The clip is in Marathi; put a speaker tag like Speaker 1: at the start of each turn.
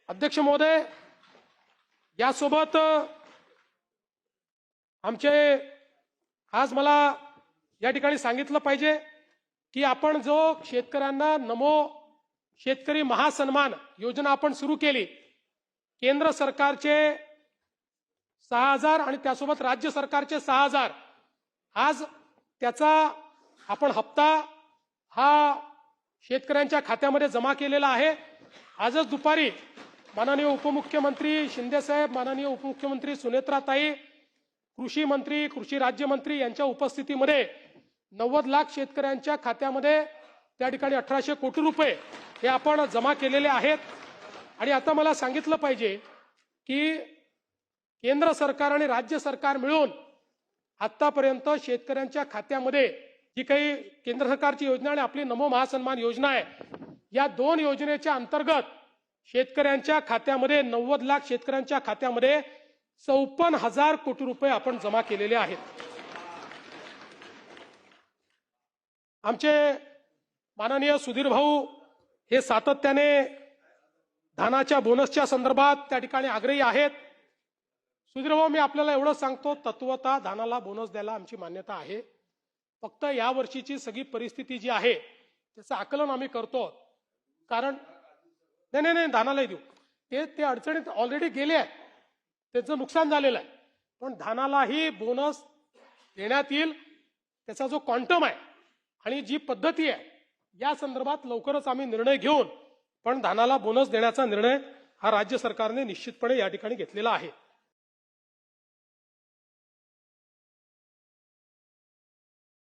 Speaker 1: अध्यक्ष महोदय, यासोबत आमचे आज मला या ठिकाणी सांगितलं पाहिजे की आपण जो शेतकऱ्यांना नमो शेतकरी महासन्मान योजना आपण सुरू केली, केंद्र सरकारचे 6,000 आणि त्यासोबत राज्य सरकारचे 6,000, आज त्याचा आपण हप्ता हा शेतकऱ्यांच्या खात्यामध्ये जमा केलेला आहे। आजच दुपारी माननीय उपमुख्यमंत्री शिंदे साहेब, माननीय उपमुख्यमंत्री सुनेत्राताई, कृषी मंत्री, कृषी राज्यमंत्री यांच्या उपस्थितीमध्ये 90 लाख शेतकऱ्यांच्या खात्यामध्ये त्या ठिकाणी 1800 कोटी रुपये हे आपण जमा केलेले आहेत। आणि आता मला सांगितलं पाहिजे की केंद्र सरकार आणि राज्य सरकार मिळून आतापर्यंत शेतकऱ्यांच्या खात्यामध्ये जी काही केंद्र सरकारची योजना आणि आपली नमो महासन्मान योजना आहे, या दोन योजनेच्या अंतर्गत शेतकऱ्यांच्या खात्यामध्ये 90 लाख शेतकऱ्यांच्या खात्यामध्ये 54,000 कोटी रुपये आपण जमा केलेले आहेत। आमचे माननीय सुधीर भाऊ हे सातत्याने धानाच्या बोनसच्या संदर्भात त्या ठिकाणी आग्रही आहेत। सुधीर भाऊ, मी आपल्याला एवढं सांगतो, तत्वतः धानाला बोनस द्यायला आमची मान्यता आहे। फक्त या वर्षीची सगळी परिस्थिती जी आहे त्याचं आकलन आम्ही करतो, कारण नाही धानालाही देऊ, ते अडचणीत ऑलरेडी गेले आहे, त्याचं नुकसान झालेलं आहे, पण धानालाही बोनस देण्यात येईल। त्याचा जो क्वांटम आहे आणि जी पद्धती आहे या संदर्भात लवकरच आम्ही निर्णय घेऊन पण धानाला बोनस देण्याचा निर्णय हा राज्य सरकारने निश्चितपणे या ठिकाणी घेतलेला आहे।